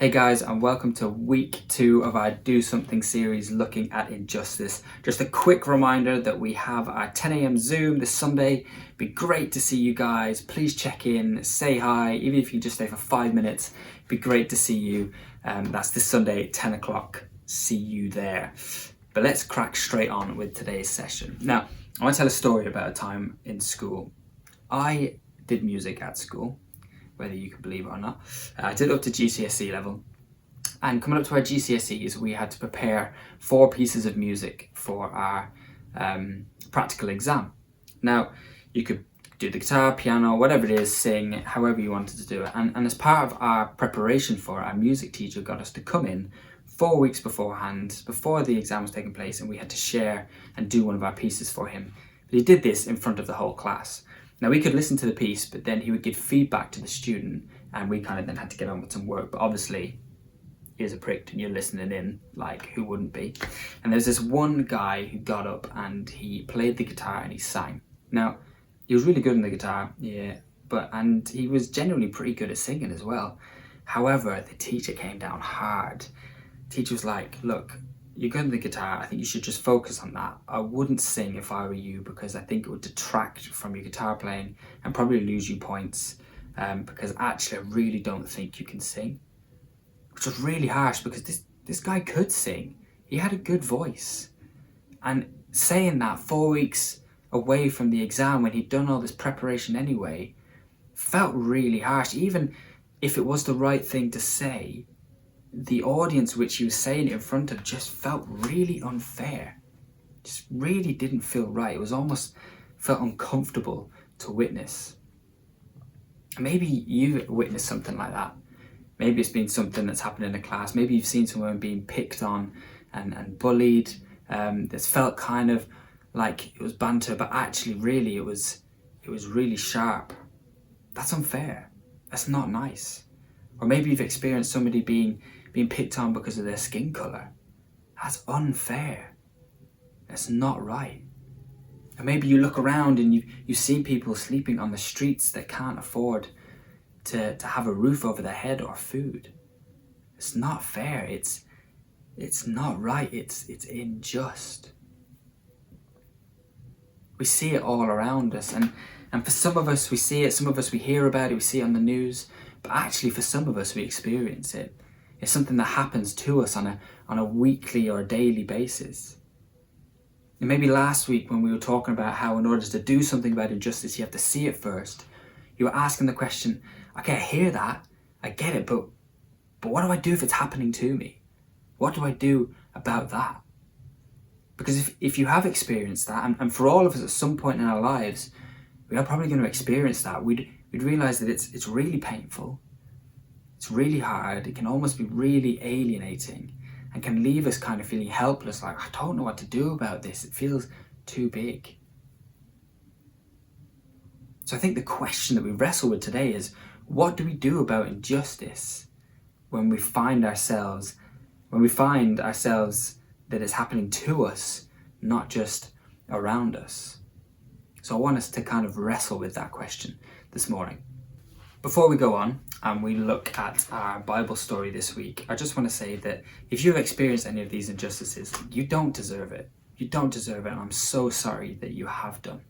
Hey guys, and welcome to week 2 of our Do Something series looking at injustice. Just a quick reminder that we have our 10 a.m. Zoom this Sunday. Be great to see you guys. Please check in, say hi, even if you just stay for 5 minutes. Be great to see you. That's this Sunday at 10 o'clock. See you there. But let's crack straight on with today's session. Now, I want to tell a story about a time in school. I did music at school, whether you can believe it or not. I did it up to GCSE level, and coming up to our GCSEs we had to prepare 4 pieces of music for our practical exam. Now you could do the guitar, piano, whatever it is, sing, however you wanted to do it, and as part of our preparation for it, our music teacher got us to come in 4 weeks beforehand, before the exam was taking place, and we had to share and do one of our pieces for him. But he did this in front of the whole class. Now we could listen to the piece, but then he would give feedback to the student, and we kind of then had to get on with some work. But obviously, here's a prick, and you're listening in, like, who wouldn't be? And there's this one guy who got up and he played the guitar and he sang. Now, he was really good on the guitar, yeah, and he was genuinely pretty good at singing as well. However, the teacher came down hard. The teacher was like, look, you're good at the guitar, I think you should just focus on that. I wouldn't sing if I were you, because I think it would detract from your guitar playing and probably lose you points, because actually I really don't think you can sing. Which was really harsh, because this guy could sing. He had a good voice. And saying that 4 weeks away from the exam, when he'd done all this preparation anyway, felt really harsh. Even if it was the right thing to say, the audience which he was saying it in front of just felt really unfair. Just really didn't feel right. It was almost felt uncomfortable to witness. Maybe you've witnessed something like that. Maybe it's been something that's happened in a class. Maybe you've seen someone being picked on and bullied. That's felt kind of like it was banter, but actually really it was really sharp. That's unfair. That's not nice. Or maybe you've experienced somebody being picked on because of their skin colour. That's unfair. That's not right. And maybe you look around and you see people sleeping on the streets that can't afford to have a roof over their head or food. It's not fair. It's not right. It's unjust. We see it all around us, and for some of us we see it, some of us we hear about it, we see it on the news, but actually for some of us we experience it. It's something that happens to us on a weekly or daily basis. And maybe last week when we were talking about how in order to do something about injustice, you have to see it first, you were asking the question, okay, I hear that, I get it, but what do I do if it's happening to me? What do I do about that? Because if you have experienced that, and for all of us at some point in our lives, we are probably going to experience that, we'd realise that it's really painful. It's really hard. It can almost be really alienating and can leave us kind of feeling helpless, like, I don't know what to do about this. It feels too big. So I think the question that we wrestle with today is, what do we do about injustice when we find ourselves that it's happening to us, not just around us? So I want us to kind of wrestle with that question this morning. Before we go on and we look at our Bible story this week, I just want to say that if you've experienced any of these injustices, you don't deserve it. You don't deserve it, and I'm so sorry that you have done.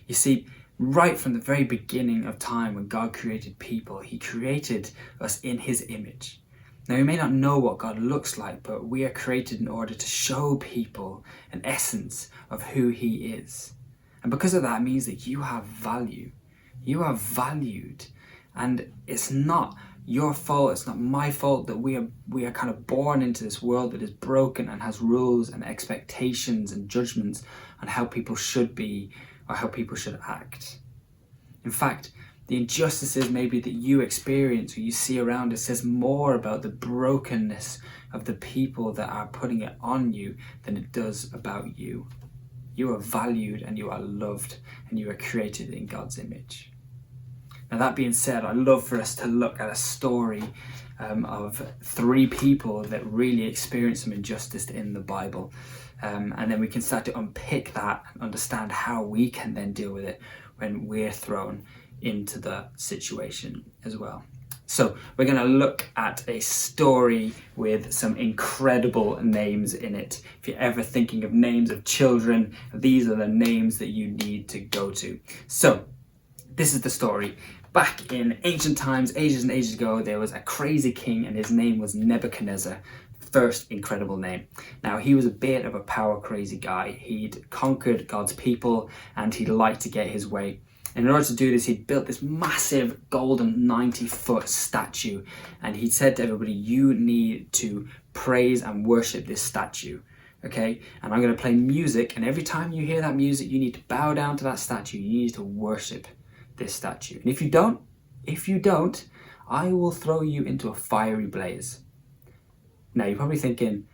You see, right from the very beginning of time when God created people, he created us in his image. Now, we may not know what God looks like, but we are created in order to show people an essence of who he is. And because of that, it means that you have value. You are valued. And it's not your fault, it's not my fault that we are kind of born into this world that is broken and has rules and expectations and judgments on how people should be or how people should act. In fact, the injustices maybe that you experience or you see around us says more about the brokenness of the people that are putting it on you than it does about you. You are valued and you are loved and you are created in God's image. Now, that being said, I'd love for us to look at a story of 3 people that really experienced some injustice in the Bible. And then we can start to unpick that and understand how we can then deal with it when we're thrown into the situation as well. So we're going to look at a story with some incredible names in it. If you're ever thinking of names of children, these are the names that you need to go to. So this is the story. Back in ancient times, ages and ages ago, there was a crazy king and his name was Nebuchadnezzar. First incredible name. Now, he was a bit of a power crazy guy. He'd conquered God's people and he liked to get his way. And in order to do this, he'd built this massive golden 90-foot statue. And he said to everybody, you need to praise and worship this statue. Okay? And I'm going to play music. And every time you hear that music, you need to bow down to that statue. You need to worship this statue. And if you don't, I will throw you into a fiery blaze. Now, you're probably thinking,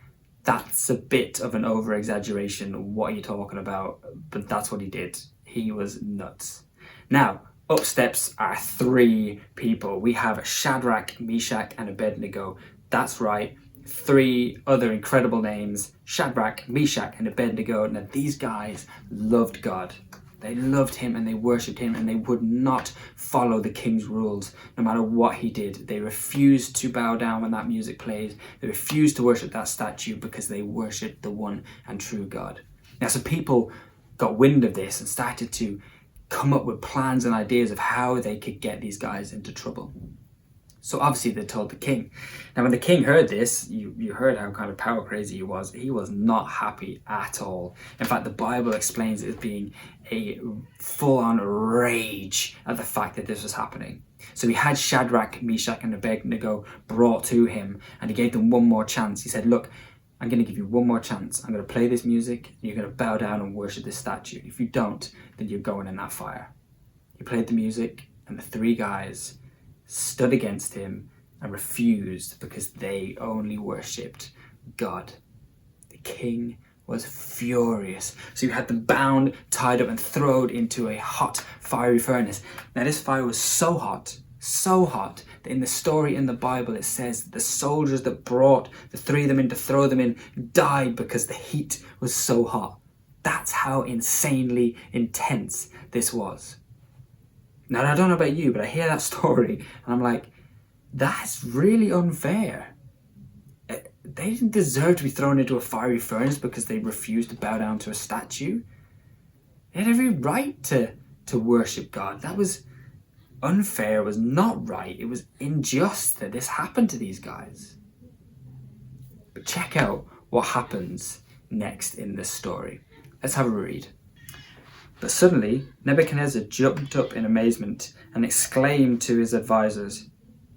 that's a bit of an over-exaggeration. What are you talking about? But that's what he did. He was nuts. Now, up steps are three people. We have Shadrach, Meshach, and Abednego. That's right, three other incredible names. Shadrach, Meshach, and Abednego. Now, these guys loved God. They loved him and they worshipped him and they would not follow the king's rules no matter what he did. They refused to bow down when that music played. They refused to worship that statue because they worshipped the one and true God. Now, some people got wind of this and started to come up with plans and ideas of how they could get these guys into trouble. So obviously they told the king. Now, when the king heard this, you heard how kind of power crazy he was. He was not happy at all. In fact, the Bible explains it as being a full-on rage at the fact that this was happening. So he had Shadrach, Meshach, and Abednego brought to him, and he gave them one more chance. He said, look, I'm going to give you one more chance. I'm going to play this music, and you're going to bow down and worship this statue. If you don't, then you're going in that fire. He played the music, and the three guys stood against him and refused because they only worshipped God. The king was furious. So you had them bound, tied up, and thrown into a hot, fiery furnace. Now, this fire was so hot, that in the story in the Bible it says that the soldiers that brought the three of them in to throw them in died because the heat was so hot. That's how insanely intense this was. Now, I don't know about you, but I hear that story and I'm like, that's really unfair. They didn't deserve to be thrown into a fiery furnace because they refused to bow down to a statue. They had every right to worship God. That was unfair, it was not right, it was unjust that this happened to these guys. But check out what happens next in this story. Let's have a read. But suddenly, Nebuchadnezzar jumped up in amazement and exclaimed to his advisors,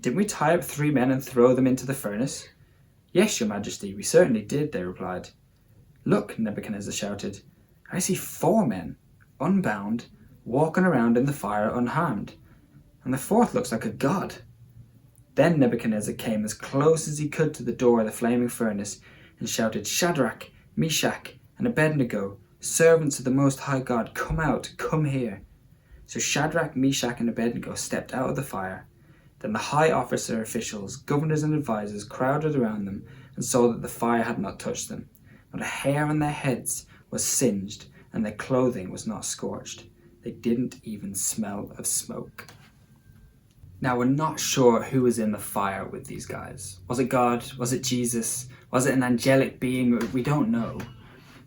didn't we tie up three men and throw them into the furnace? Yes, your majesty, we certainly did, they replied. Look, Nebuchadnezzar shouted, I see four men, unbound, walking around in the fire unharmed, and the fourth looks like a god. Then Nebuchadnezzar came as close as he could to the door of the flaming furnace and shouted, Shadrach, Meshach, and Abednego, servants of the Most High God, come out, come here. So Shadrach, Meshach, and Abednego stepped out of the fire. Then the high officer officials, governors, and advisors crowded around them and saw that the fire had not touched them. Not a hair on their heads was singed, and their clothing was not scorched. They didn't even smell of smoke. Now, we're not sure who was in the fire with these guys. Was it God? Was it Jesus? Was it an angelic being? We don't know.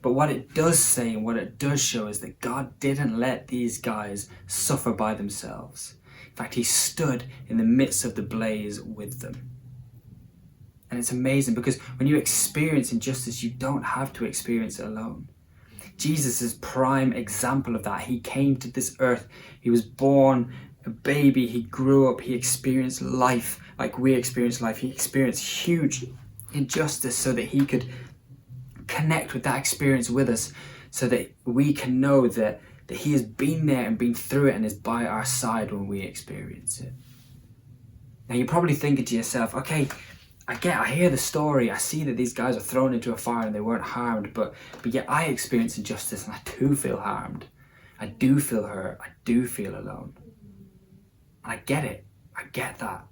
But what it does say and what it does show is that God didn't let these guys suffer by themselves. In fact, he stood in the midst of the blaze with them. And it's amazing because when you experience injustice, you don't have to experience it alone. Jesus is prime example of that. He came to this earth. He was born a baby. He grew up. He experienced life like we experience life. He experienced huge injustice so that he could connect with that experience with us so that we can know that he has been there and been through it and is by our side when we experience it. Now, you're probably thinking to yourself, okay, I hear the story, I see that these guys are thrown into a fire and they weren't harmed, but yet I experience injustice and I do feel harmed. I do feel hurt. I do feel alone. And I get it. I get that.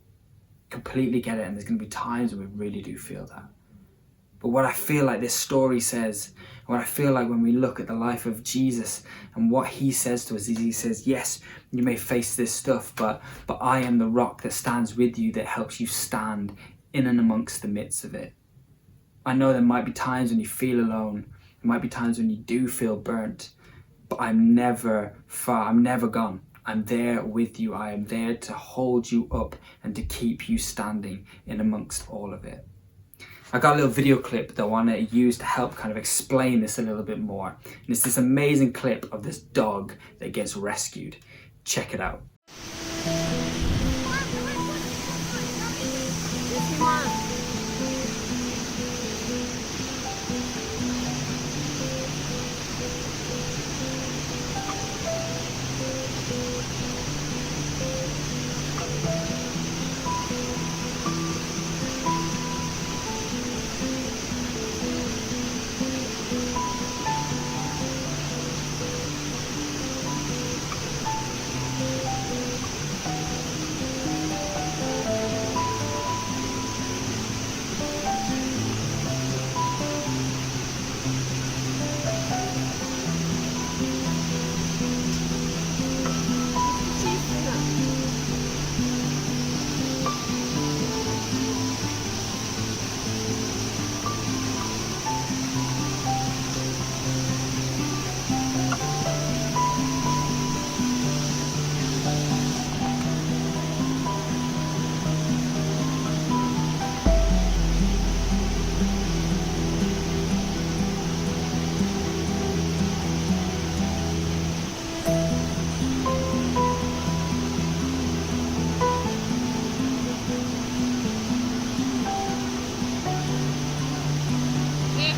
Completely get it. And there's going to be times when we really do feel that. But what I feel like this story says, what I feel like when we look at the life of Jesus and what he says to us is he says, yes, you may face this stuff, but I am the rock that stands with you, that helps you stand in and amongst the midst of it. I know there might be times when you feel alone. There might be times when you do feel burnt, but I'm never far. I'm never gone. I'm there with you. I am there to hold you up and to keep you standing in amongst all of it. I got a little video clip that I want to use to help kind of explain this a little bit more. And it's this amazing clip of this dog that gets rescued. Check it out.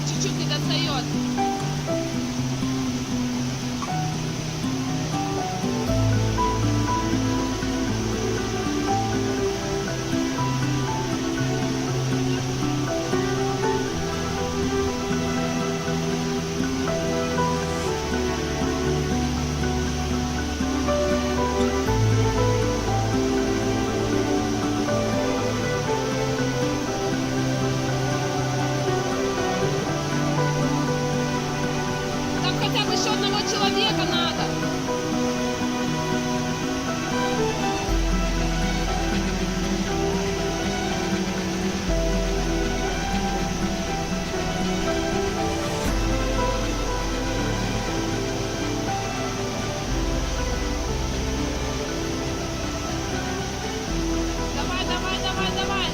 Чуть-чуть не достает. Еще одного человека надо. Давай, давай, давай, давай.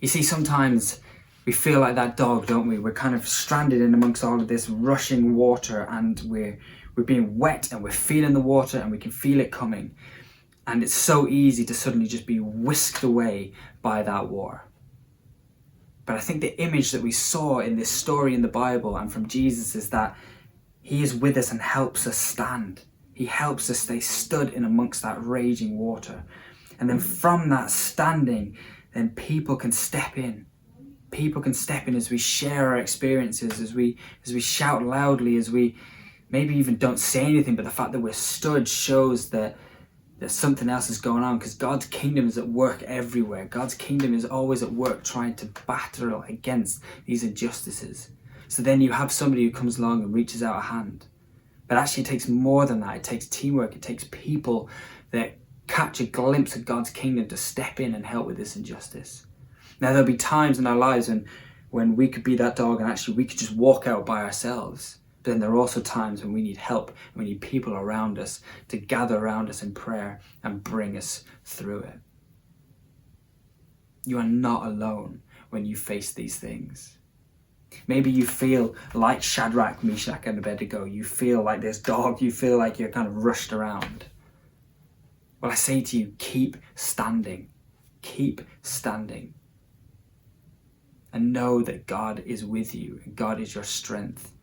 You see, sometimes we feel like that dog, don't we? We're kind of stranded in amongst all of this rushing water, and we're being wet, and we're feeling the water, and we can feel it coming. And it's so easy to suddenly just be whisked away by that water. But I think the image that we saw in this story in the Bible and from Jesus is that he is with us and helps us stand. He helps us stay stood in amongst that raging water. And then from that standing, then people can step in. People can step in as we share our experiences, as we shout loudly, as we maybe even don't say anything, but the fact that we're stood shows that something else is going on, because God's kingdom is at work everywhere. God's kingdom is always at work trying to battle against these injustices. So then you have somebody who comes along and reaches out a hand. But actually it takes more than that. It takes teamwork. It takes people that catch a glimpse of God's kingdom to step in and help with this injustice. Now, there'll be times in our lives when we could be that dog and actually we could just walk out by ourselves. But then there are also times when we need help, and we need people around us to gather around us in prayer and bring us through it. You are not alone when you face these things. Maybe you feel like Shadrach, Meshach, and Abednego. You feel like this dog. You feel like you're kind of rushed around. Well, I say to you, keep standing. Keep standing. And know that God is with you, and God is your strength,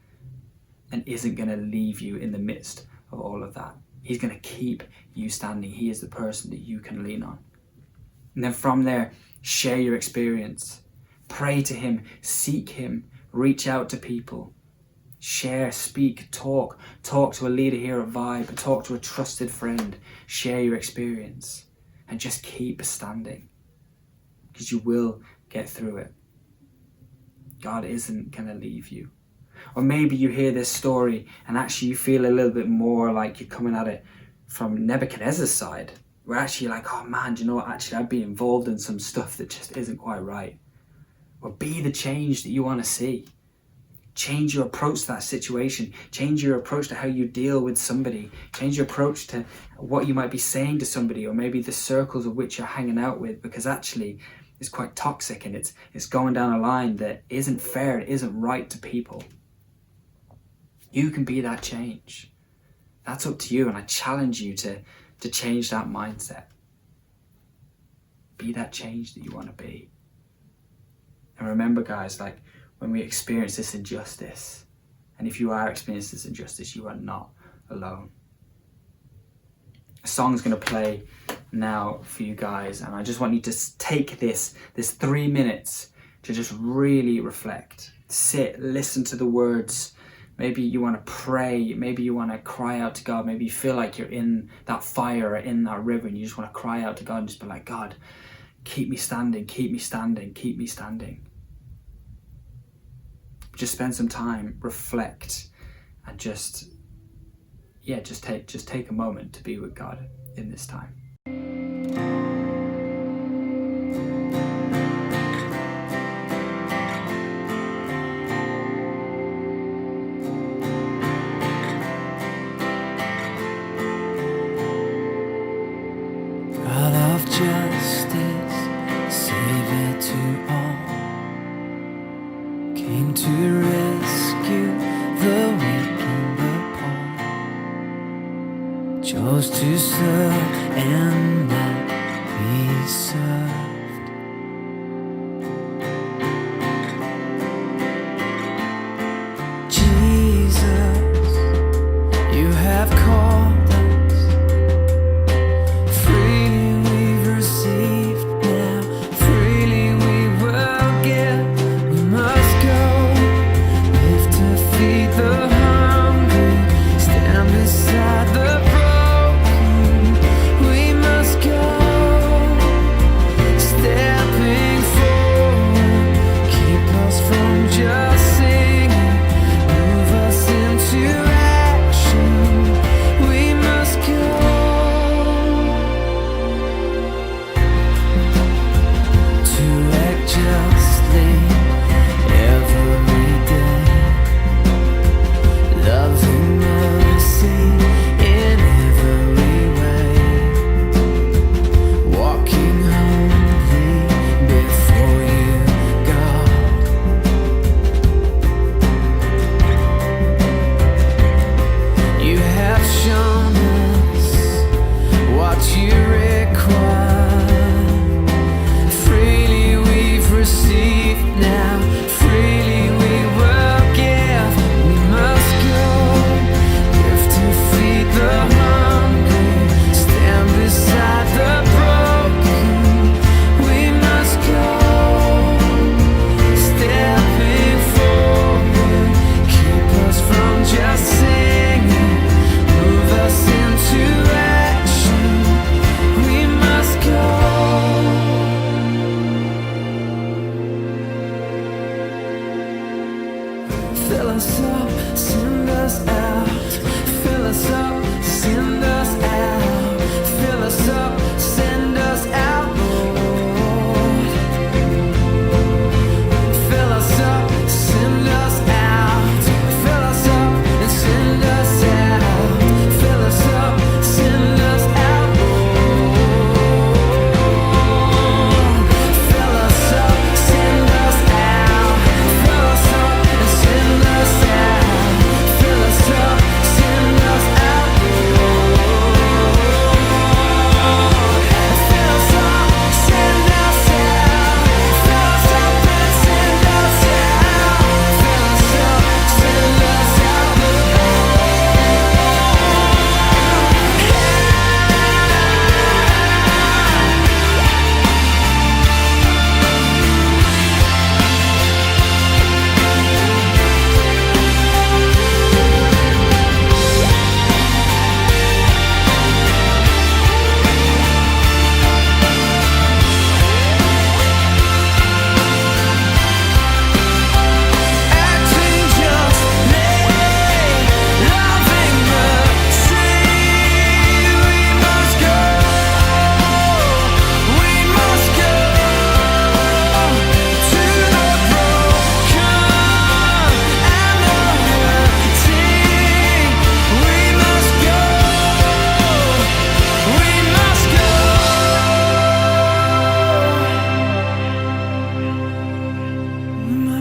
and isn't going to leave you in the midst of all of that. He's going to keep you standing. He is the person that you can lean on. And then from there, share your experience. Pray to him, seek him, reach out to people. Share, speak, talk to a leader here at Vibe, talk to a trusted friend. Share your experience and just keep standing, because you will get through it. God isn't going to leave you. Or maybe you hear this story and actually you feel a little bit more like you're coming at it from Nebuchadnezzar's side. Where actually you're like, oh man, do you know what? Actually, I'd be involved in some stuff that just isn't quite right. Well, be the change that you want to see. Change your approach to that situation. Change your approach to how you deal with somebody. Change your approach to what you might be saying to somebody, or maybe the circles of which you're hanging out with, because actually it's quite toxic and it's going down a line that isn't fair, it isn't right to people. You can be that change. That's up to you, and I challenge you to change that mindset. Be that change that you want to be. And remember, guys, like when we experience this injustice, and if you are experiencing this injustice, you are not alone. A song's going to play now for you guys, and I just want you to take this 3 minutes to just really reflect. Sit, listen to the words. Maybe you want to pray, maybe you want to cry out to God, maybe you feel like you're in that fire or in that river and you just want to cry out to God and just be like, God, keep me standing, keep me standing, keep me standing. Just spend some time, reflect, and just take a moment to be with God in this time. Justice, Savior to all, came to rescue the weak and the poor, chose to serve and not be served. Jesus, you have called fill us up, send us out. Fill us up, send us out. Fill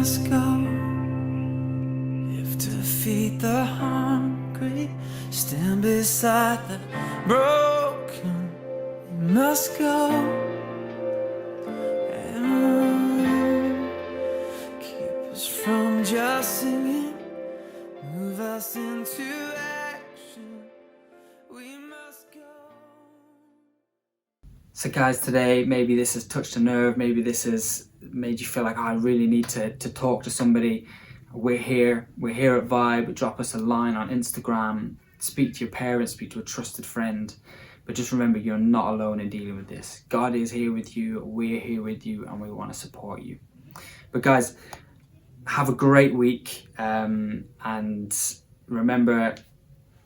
must go. If to feed the hungry, stand beside the broken, you must go. And keep us from just singing, move us into action. We must go. So guys, today maybe this has touched a nerve, maybe this has made you feel like, I really need to talk to somebody. We're here at Vibe. Drop us a line on Instagram, speak to your parents, speak to a trusted friend. But just remember, you're not alone in dealing with this. God is here with you, we're here with you, and we want to support you. But guys, have a great week, and remember,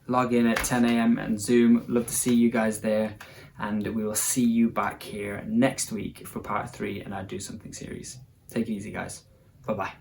log in at 10 a.m. and Zoom. Love to see you guys there, and we will see you back here next week for part 3 in our Do Something series. Take it easy, guys. Bye-bye.